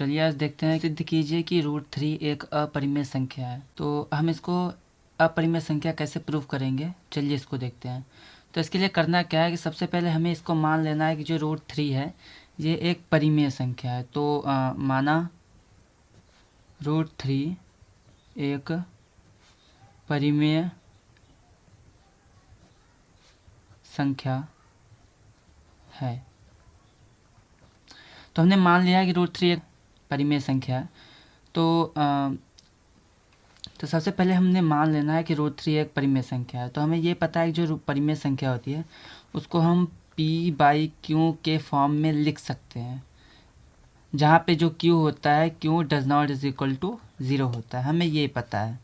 चलिए आज देखते हैं। सिद्ध कीजिए कि √3 एक अपरिमेय संख्या है। तो हम इसको अपरिमेय संख्या कैसे प्रूव करेंगे, चलिए इसको देखते हैं। तो इसके लिए करना क्या है कि सबसे पहले हमें इसको मान लेना है कि जो √3 है ये एक परिमेय संख्या है। तो माना √3 एक परिमेय संख्या है। तो हमने मान लिया है कि √3 एक परिमेय संख्या है। तो सबसे पहले हमने मान लेना है कि √3 एक परिमेय संख्या है। तो हमें ये पता है कि जो परिमेय संख्या होती है उसको हम p/q के फॉर्म में लिख सकते हैं, जहाँ पे जो q होता है q does not is equal to 0 होता है, हमें ये पता है।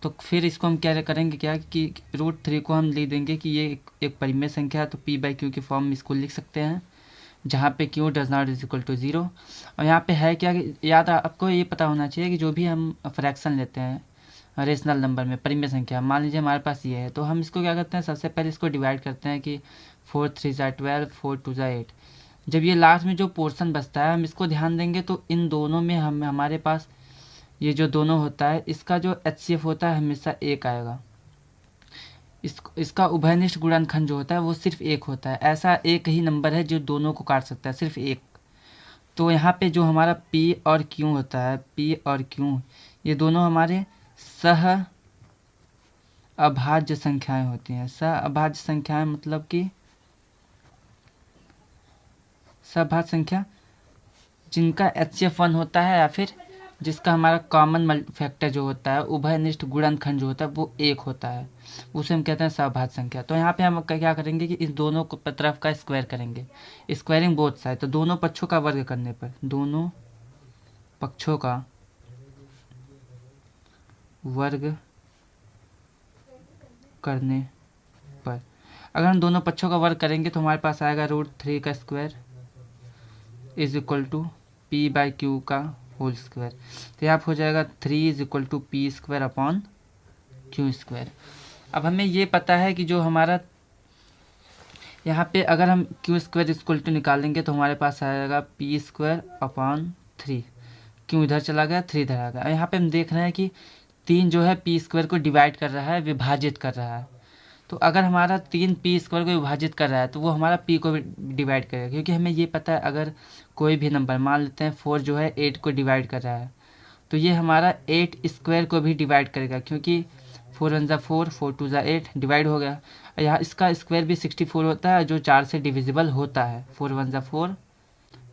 तो फिर इसको हम क्या करेंगे क्या कि √3 को हम लिख देंगे कि ये एक परिमेय संख्या है। तो p/q के फॉर्म में इसको लिख सकते हैं, जहाँ पे q does not is equal to 0। और यहाँ पे है क्या कि याद आपको ये पता होना चाहिए कि जो भी हम फ्रैक्शन लेते हैं रेशनल नंबर में, परिमेय संख्या, मान लीजिए हमारे पास ये है, तो हम इसको क्या करते हैं, सबसे पहले इसको डिवाइड करते हैं कि 4 3 ज़ा 12, 4 2 ज़ा 8। जब ये लास्ट में जो पोर्शन बचता है हम इसको ध्यान देंगे तो इन दोनों में हमारे पास ये जो दोनों होता है इसका जो HCF होता है हमेशा 1 आएगा। इसका उभयनिष्ठ गुणनखंड जो होता है वो सिर्फ 1 होता है। ऐसा एक ही नंबर है जो दोनों को काट सकता है, सिर्फ एक। तो यहाँ पे जो हमारा P और Q होता है, P और Q ये दोनों हमारे सह अभाज्य संख्याएं होती हैं। सह अभाज्य संख्याएं मतलब कि सहभाज्य संख्या जिनका HCF 1 होता है या फिर जिसका हमारा कॉमन फैक्टर जो होता है, उभयनिष्ठ गुणनखंड जो होता है वो 1 होता है, उसे हम कहते हैं सहभाज्य संख्या। तो यहाँ पे हम क्या करेंगे कि इस दोनों को तरफ का स्क्वायर करेंगे, स्क्वायरिंग बोथ साइड। तो दोनों पक्षों का वर्ग करने पर, दोनों पक्षों का वर्ग करने पर, अगर हम दोनों पक्षों का वर्ग करेंगे तो हमारे पास आएगा √3 का square is equal to p/q का होल स्क्वायर। तो यहाँ हो जाएगा 3 is equal to p² upon q²। अब हमें ये पता है कि जो हमारा यहाँ पे अगर हम q² इक्वल टू निकालेंगे तो हमारे पास आएगा p² अपॉन 3। क्यों इधर चला गया, 3 इधर आ गया। यहाँ पे हम देख रहे हैं कि 3 जो है p² को डिवाइड कर रहा है, विभाजित कर रहा है। तो अगर हमारा 3 p² को विभाजित कर रहा है तो वो हमारा p को भी डिवाइड करेगा, क्योंकि हमें ये पता है अगर कोई भी नंबर, मान लेते हैं 4 जो है 8 को डिवाइड कर रहा है तो ये हमारा 8² को भी डिवाइड करेगा, क्योंकि 4 1 ज़ा 4, 4 2 ज़ा 8 डिवाइड हो गया। यहाँ इसका स्क्वायर भी 64 होता है जो 4 से डिविजिबल होता है। 4 1 ज़ा 4,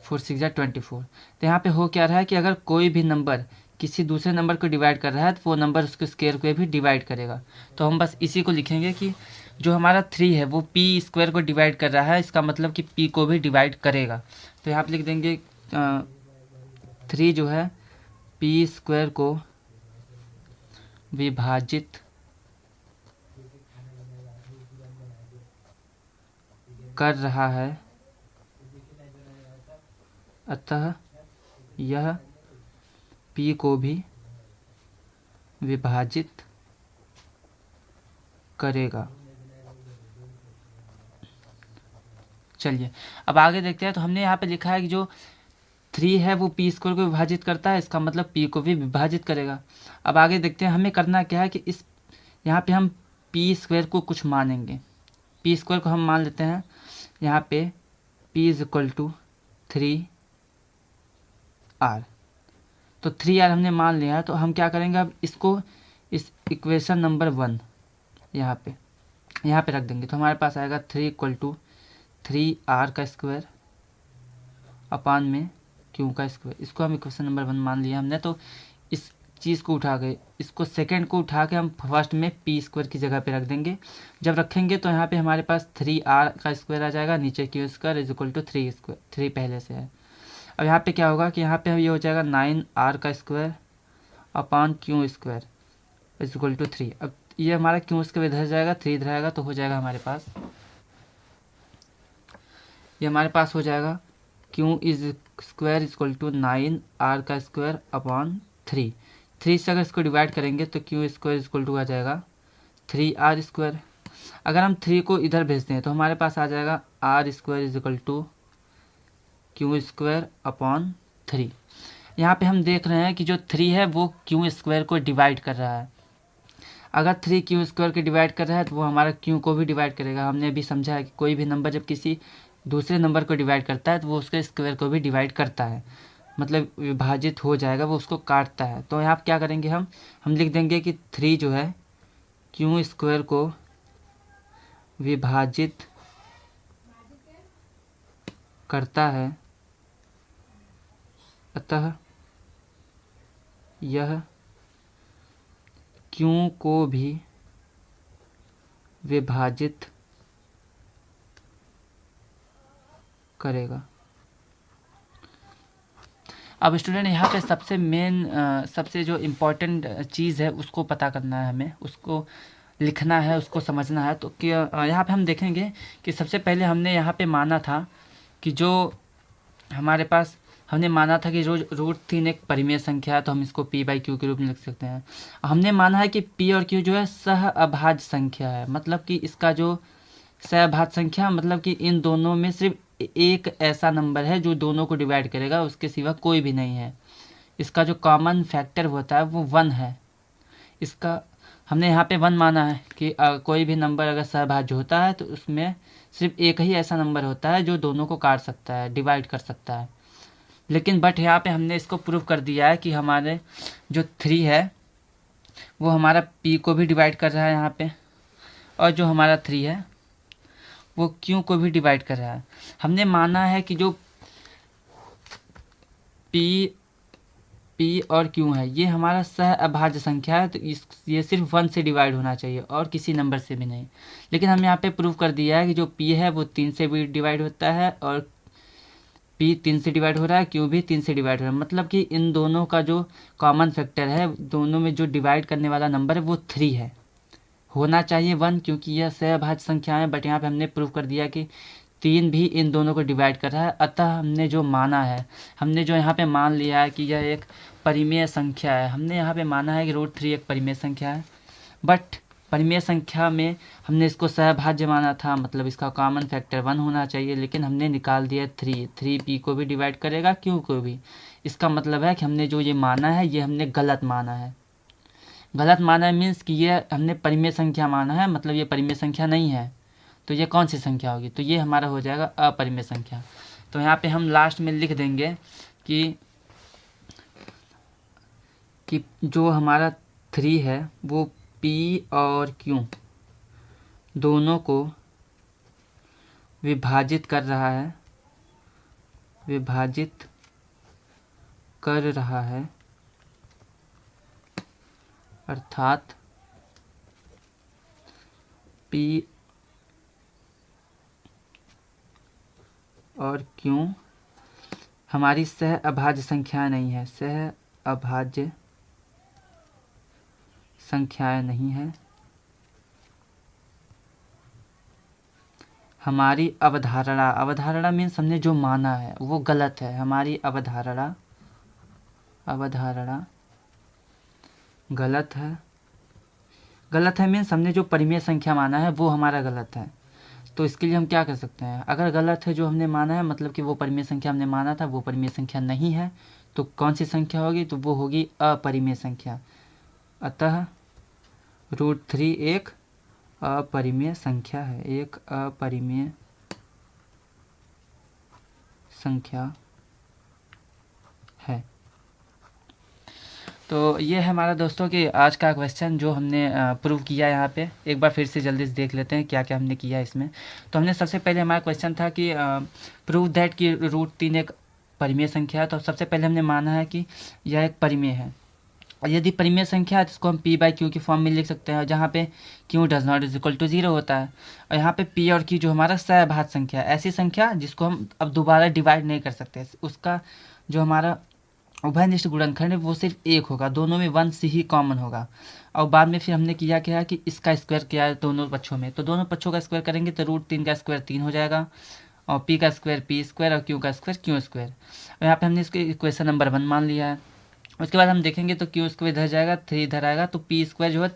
4 6 ज़ा 24। तो यहाँ पे हो क्या रहा है कि अगर कोई भी नंबर किसी दूसरे नंबर को डिवाइड कर रहा है तो वो नंबर उसके स्क्वायर को भी डिवाइड करेगा। तो हम बस इसी को लिखेंगे कि जो हमारा 3 है वो p² को डिवाइड कर रहा है, इसका मतलब कि p को भी डिवाइड करेगा। तो यहाँ पे लिख देंगे 3 जो है p² को विभाजित कर रहा है, अतः यह p को भी विभाजित करेगा। चलिए अब आगे देखते हैं। तो हमने यहाँ पे लिखा है कि जो 3 है वो p² को विभाजित करता है, इसका मतलब p को भी विभाजित करेगा। अब आगे देखते हैं हमें करना क्या है कि इस यहाँ पे हम p² को कुछ मानेंगे। p² को हम मान लेते हैं यहाँ पे p is equal to 3r। तो 3r हमने मान लिया है। तो हम क्या करेंगे, अब इसको इस इक्वेशन नंबर 1 यहाँ पे रख देंगे। तो हमारे पास आएगा 3 इक्वल टू 3r का स्क्वायर अपान में q का स्क्वायर। इसको हम इक्वेशन नंबर 1 मान लिया हमने। तो इस चीज़ को उठा के, इसको सेकंड को उठा के हम फर्स्ट में p² की जगह पे रख देंगे। जब रखेंगे तो यहाँ पे हमारे पास 3r का स्क्वायर आ जाएगा, नीचे q² इज इक्वल टू 3 पहले से है। अब यहाँ पे क्या होगा कि यहाँ पे ये हो जाएगा 9r का square upon q² is equal to 3। अब ये हमारा q² इधर जाएगा, 3 इधर आएगा, तो हो जाएगा हमारे पास, ये हमारे पास हो जाएगा q is square equal to 9r का स्क्वायर अपॉन 3। 3 से अगर इसको डिवाइड करेंगे तो q² इक्वल टू आ जाएगा 3r²। अगर हम 3 को इधर भेजते हैं तो हमारे पास आ जाएगा r² is equal to q² upon 3। यहाँ पे हम देख रहे हैं कि जो 3 है वो क्यू स्क्वायर को डिवाइड कर रहा है। अगर 3 क्यू स्क्वायर को डिवाइड कर रहा है तो वो हमारा क्यू को भी डिवाइड करेगा। हमने अभी समझा है कि कोई भी नंबर जब किसी दूसरे नंबर को डिवाइड करता है तो वो उसके स्क्वायर को भी डिवाइड करता है, मतलब विभाजित हो जाएगा, वो उसको काटता है। तो यहाँ क्या करेंगे, हम लिख देंगे कि 3 जो है क्यू स्क्वायर को विभाजित करता है, अतः यह क्यू को भी विभाजित करेगा। अब स्टूडेंट यहाँ पे सबसे मेन सबसे जो इम्पोर्टेंट चीज़ है उसको पता करना है, हमें उसको लिखना है, उसको समझना है। तो कि यहाँ पे हम देखेंगे कि सबसे पहले हमने यहाँ पे माना था कि जो हमारे पास हमने माना था कि √3 एक परिमेय संख्या है, तो हम इसको p/q के रूप में लिख सकते हैं। हमने माना है कि p और q जो है सह अभाज्य संख्या है, मतलब कि इसका जो सहअभाज्य संख्या मतलब कि इन दोनों में सिर्फ एक ऐसा नंबर है जो दोनों को डिवाइड करेगा, उसके सिवा कोई भी नहीं है। इसका जो कॉमन फैक्टर होता है वो 1 है। इसका हमने यहाँ पे 1 माना है कि कोई भी नंबर अगर सहभाज्य होता है तो उसमें सिर्फ एक ही ऐसा नंबर होता है जो दोनों को काट सकता है, डिवाइड कर सकता है। लेकिन बट यहाँ पे हमने इसको प्रूव कर दिया है कि हमारे जो 3 है वो हमारा p को भी डिवाइड कर रहा है यहाँ पे, और जो हमारा 3 है वो q को भी डिवाइड कर रहा है। हमने माना है कि जो p और q है ये हमारा सह अभाज्य संख्या है, तो ये सिर्फ 1 से डिवाइड होना चाहिए और किसी नंबर से भी नहीं। लेकिन हम यहाँ पे प्रूव कर दिया है कि जो p है वो 3 से भी डिवाइड होता है, और p 3 से डिवाइड हो रहा है, q भी 3 से डिवाइड हो रहा है। मतलब कि इन दोनों का जो कॉमन फैक्टर है, दोनों में जो डिवाइड करने वाला नंबर है वो 3 है। होना चाहिए 1 क्योंकि यह सहअभाज्य संख्या है, बट यहाँ पे हमने प्रूव कर दिया कि 3 भी इन दोनों को डिवाइड कर रहा है। अतः हमने जो माना है, हमने जो यहाँ पे मान लिया है कि यह एक परिमेय संख्या है। हमने यहाँ पे माना है कि √3 एक परिमेय संख्या है, बट परिमेय संख्या में हमने इसको सहभाज्य माना था, मतलब इसका कॉमन फैक्टर 1 होना चाहिए। लेकिन हमने निकाल दिया 3 p को भी डिवाइड करेगा, q को भी। इसका मतलब है कि हमने जो ये माना है ये हमने गलत माना है। गलत माना है मीन्स कि ये हमने परिमेय संख्या माना है, मतलब ये परिमेय संख्या नहीं है। तो ये कौन सी संख्या होगी, तो ये हमारा हो जाएगा अपरिमेय संख्या। तो यहाँ पे हम लास्ट में लिख देंगे कि जो हमारा 3 है वो p और q दोनों को विभाजित कर रहा है, विभाजित कर रहा है, अर्थात p और q हमारी सह अभाज्य संख्या नहीं है, सह अभाज्य संख्याएं नहीं है। हमारी अवधारणा मीन्स हमने जो माना है वो गलत है। हमारी अवधारणा गलत है। गलत है मीन्स हमने जो परिमेय संख्या माना है वो हमारा गलत है। तो इसके लिए हम क्या कर सकते हैं, अगर गलत है जो हमने माना है, मतलब कि वो परिमेय संख्या हमने माना था वो परिमेय संख्या नहीं है, तो कौन सी संख्या होगी, तो वो होगी अपरिमेय संख्या। अतः √3 एक अपरिमेय संख्या है, एक अपरिमेय संख्या है। तो ये है हमारा दोस्तों कि आज का क्वेश्चन जो हमने प्रूव किया। यहाँ पे एक बार फिर से जल्दी से देख लेते हैं क्या क्या हमने किया इसमें। तो हमने सबसे पहले हमारा क्वेश्चन था कि प्रूव दैट कि √3 एक परिमेय संख्या है। तो सबसे पहले हमने माना है कि यह एक परिमेय है, और यदि परिमेय संख्या है तो इसको हम p/q की फॉर्म में लिख सकते हैं, जहाँ पे q does not is equal to 0 होता है। और यहाँ पे p और q जो हमारा सहअभाज्य संख्या है, ऐसी संख्या जिसको हम अब दोबारा डिवाइड नहीं कर सकते, उसका जो हमारा उभयनिष्ठ गुणनखंड है वो सिर्फ 1 होगा, दोनों में 1 से ही कॉमन होगा। और बाद में फिर हमने किया क्या है कि इसका स्क्वायर किया है दोनों पक्षों में, तो दोनों पक्षों का स्क्वायर करेंगे तो √3 का स्क्वायर 3 हो जाएगा, और p का स्क्वायर p² और q का स्क्वायर q²। और यहाँ पे हमने इसके इक्वेशन नंबर 1 मान लिया है। उसके बाद हम देखेंगे तो q² इधर जाएगा, 3 इधर आएगा, तो p² जो है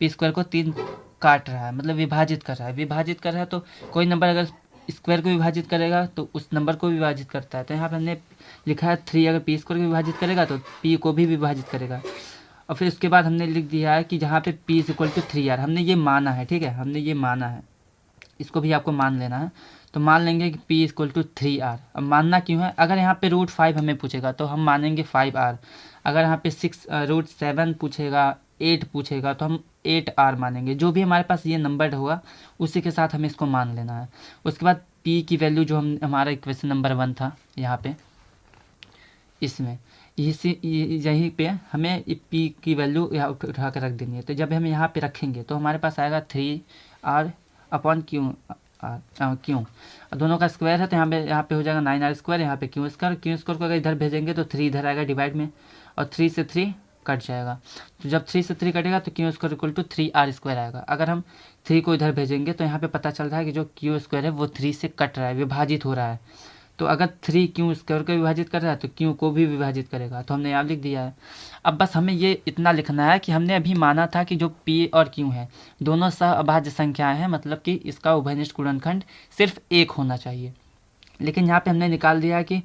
p² को 3 काट रहा है, मतलब विभाजित कर रहा है। विभाजित कर रहा है तो कोई नंबर अगर स्क्वायर को विभाजित करेगा तो उस नंबर को विभाजित करता है। तो यहाँ पे हमने लिखा है 3 अगर पी स्क्वायर को विभाजित करेगा तो पी को भी विभाजित करेगा। और फिर उसके बाद हमने लिख दिया है कि जहाँ पे P is equal to 3r, हमने ये माना है, ठीक है, हमने ये माना है, इसको भी आपको मान लेना है। तो मान लेंगे कि p इक्वल टू 3r। अब मानना क्यों है, अगर यहाँ पे √5 हमें पूछेगा तो हम मानेंगे 5r, अगर यहाँ पे √7 पूछेगा, 8 पूछेगा तो हम 8r मानेंगे। जो भी हमारे पास ये नंबर होगा उसी के साथ हमें इसको मान लेना है। उसके बाद p की वैल्यू जो हम हमारा इक्वेशन नंबर 1 था यहाँ पे, इसमें यहीं पे हमें p की वैल्यू यहाँ उठा कर रख देनी है। तो जब हम यहाँ पे रखेंगे तो हमारे पास आएगा 3r अपॉन क्यू क्यों, दोनों का स्क्वायर है तो यहाँ पे हो जाएगा 9r स्क्वायर, यहाँ पे क्यू स्क्वायर को अगर इधर भेजेंगे तो 3 इधर आएगा डिवाइड में, और 3 से 3 कट जाएगा। तो जब 3 से 3 कटेगा तो q square equal to 3r square आएगा। अगर हम 3 को इधर भेजेंगे तो यहाँ पे पता चल रहा है कि जो क्यू स्क्वायर है वो 3 से कट रहा है, विभाजित हो रहा है। तो अगर 3 क्यू स्क्वायर को विभाजित कर रहा है तो क्यू को भी विभाजित करेगा, तो हमने यहाँ लिख दिया है। अब बस हमें ये इतना लिखना है कि हमने अभी माना था कि जो p और q है दोनों सह अभाज्य संख्याएं हैं, मतलब कि इसका उभयनिष्ठ गुणनखंड सिर्फ 1 होना चाहिए। लेकिन यहाँ पे हमने निकाल दिया कि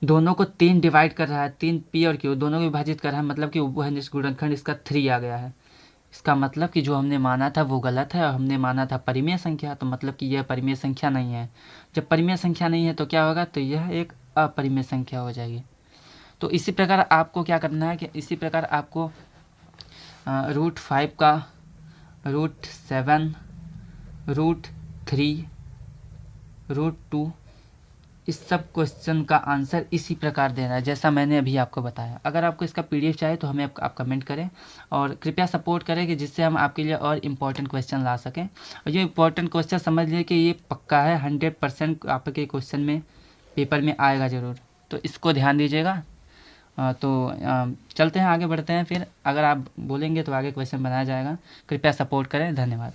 दोनों को 3 डिवाइड कर रहा है, 3 p और q दोनों को विभाजित कर रहा है, मतलब कि उभयनिष्ठ गुणनखंड इसका 3 आ गया है। इसका मतलब कि जो हमने माना था वो गलत है, और हमने माना था परिमेय संख्या, तो मतलब कि यह परिमेय संख्या नहीं है। जब परिमेय संख्या नहीं है तो क्या होगा, तो यह एक अपरिमेय संख्या हो जाएगी। तो इसी प्रकार आपको क्या करना है कि इसी प्रकार आपको √5 का √7 √3 √2 इस सब क्वेश्चन का आंसर इसी प्रकार देना है जैसा मैंने अभी आपको बताया। अगर आपको इसका PDF चाहिए तो हमें आप कमेंट करें, और कृपया सपोर्ट करें कि जिससे हम आपके लिए और इम्पोर्टेंट क्वेश्चन ला सकें। और ये इम्पोर्टेंट क्वेश्चन समझ लीजिए कि ये पक्का है, 100% आपके क्वेश्चन में पेपर में आएगा ज़रूर, तो इसको ध्यान दीजिएगा। चलते हैं, आगे बढ़ते हैं। फिर अगर आप बोलेंगे तो आगे क्वेश्चन बनाया जाएगा। कृपया सपोर्ट करें, धन्यवाद।